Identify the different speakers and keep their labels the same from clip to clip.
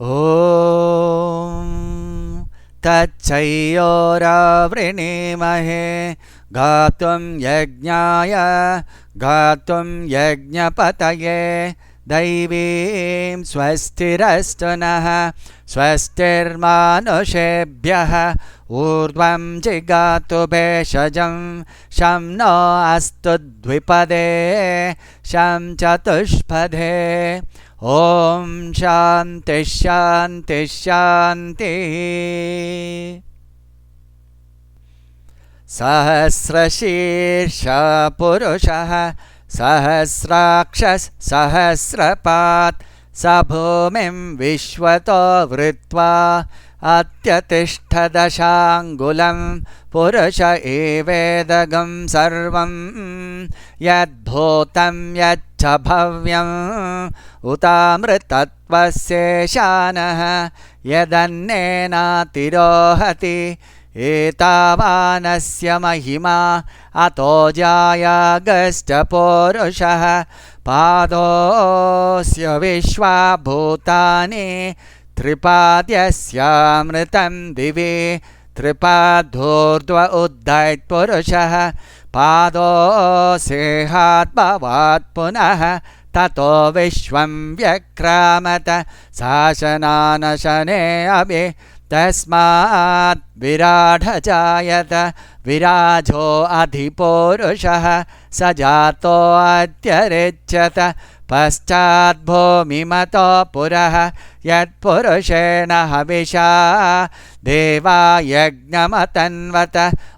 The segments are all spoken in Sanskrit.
Speaker 1: ॐ तच्चयोरावृणीमहे गातुं यज्ञाय गातुं यज्ञपतये दैवीं स्वस्तिरस्तु नः स्वस्तिर्मानुषेभ्यः ऊर्ध्वं जिगातु भेषजं शं नो अस्तु द्विपदे शं चतुष्पदे ॐ शान्ति शान्ति शान्तिः। सहस्रशीर्षा पुरुषः सहस्राक्षः सहस्रपात् स भूमिं विश्वतो वृत्वा अत्यतिष्ठदशाङ्गुलं पुरुष एवेदगं सर्वं यद्भूतं यच्च भव्यम् उतामृतत्वस्येशानः यदन्नेनातिरोहति एतावानस्य महिमा अतो जायागश्च पौरुषः पादोऽस्य विश्वा भूतानि त्रिपाद्यस्यामृतं दिवि त्रिपाद्धूर्ध्व उद्धैत्पुरुषः पादोऽसेहात्मवात् पुनः ततो विश्वं व्यक्रामत शासनानशने अभि तस्मात् विराड जायत विराजो अधिपौरुषः स जातो अत्यरिच्यत पश्चाद्भूमिमतो पुरः यत्पुरुषेण हविषा देवा यज्ञमतन्वत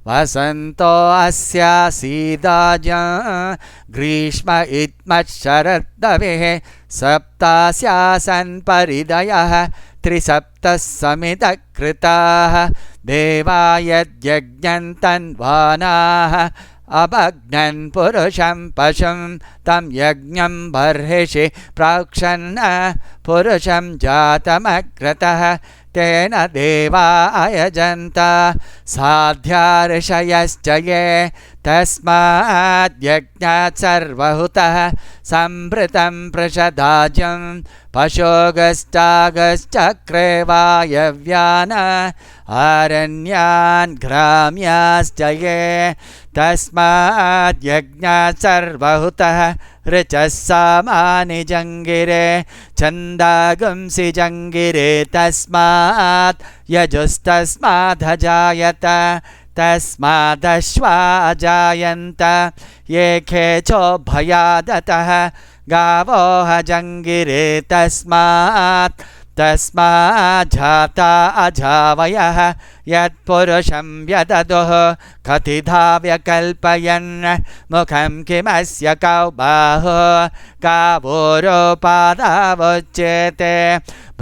Speaker 1: वसन्तो अस्यासीदाज ग्रीष्म इत्मच्छरद्दविः सप्तास्यासन् परिदयः त्रिसप्तः समितकृताः देवा यद्यज्ञन्तन्वानाः अभग्नन् पुरुषं पशुं तं यज्ञं बर्हिषि प्राक्षन् पुरुषं जातमग्रतः तेन देवा अयजन्त साध्या ऋषयश्च ये तस्माद् यज्ञात् सर्वहुतः संभृतं पृषदाज्यं पशोगश्चागश्चक्रे वायव्यान् आरण्यान् ग्राम्याश्च ये तस्माद् यज्ञात् सर्वहुतः ऋचः सामानि जङ्गिरे छन्दागुंसि जङ्गिरे तस्मात् यजुस्तस्मादजायत तस्मादश्वा जायन्त ये खेचो भयादतः गावो जङ्गिरे तस्मात् तस्माज्जाता अजावयः यत्पुरुषं व्यददुः कथिधा व्यकल्पयन् मुखं किमस्य कौ बाहुः गावोरोपादावुच्यते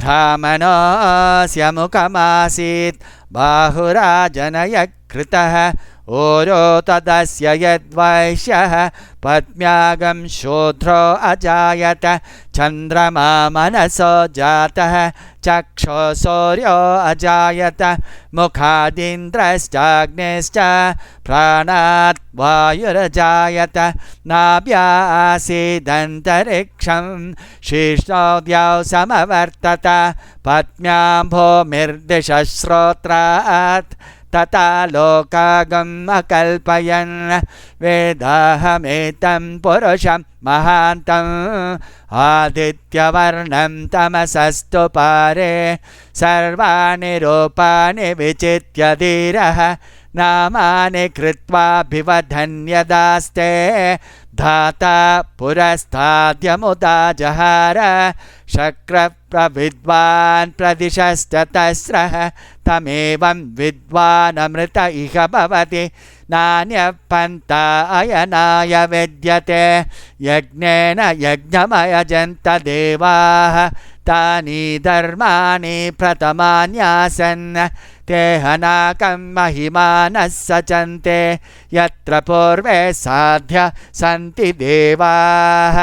Speaker 1: ब्राह्मणस्य मुखमासीत् बाहुराजनयकृतः ओरो तदस्य यद्वैश्यः पद्म्यागं शूद्रो अजायत चन्द्रमा मनसो जातः चक्षो सूर्यो अजायत मुखादिन्द्रश्चाग्निश्च प्राणात् वायुरजायत नाभ्यासीदन्तरिक्षं शीर्षोऽद्यौ समवर्तत पद्म्यां भूमिर्दिशश्रोत्रात् तथा लोकागम् अकल्पयन् वेदाहमेतं पुरुषं महान्तम् आदित्यवर्णं तमसस्तु पारे सर्वाणि रूपाणि विचित्य धीरः नामानि कृत्वाभिवदन्यदास्ते धाता पुरस्ताद्यमुदा जहार शक्रप्रविद्वान् प्रदिशश्च तस्रः तमेवं विद्वानमृत इह भवति नान्यपन्था अयनाय विद्यते यज्ञेन यज्ञमयजन्त देवाः तानि धर्माणि प्रथमान्यासन् ते हनाकं महिमानः सचन्ते यत्र पूर्वे साध्य सन्ति देवाः।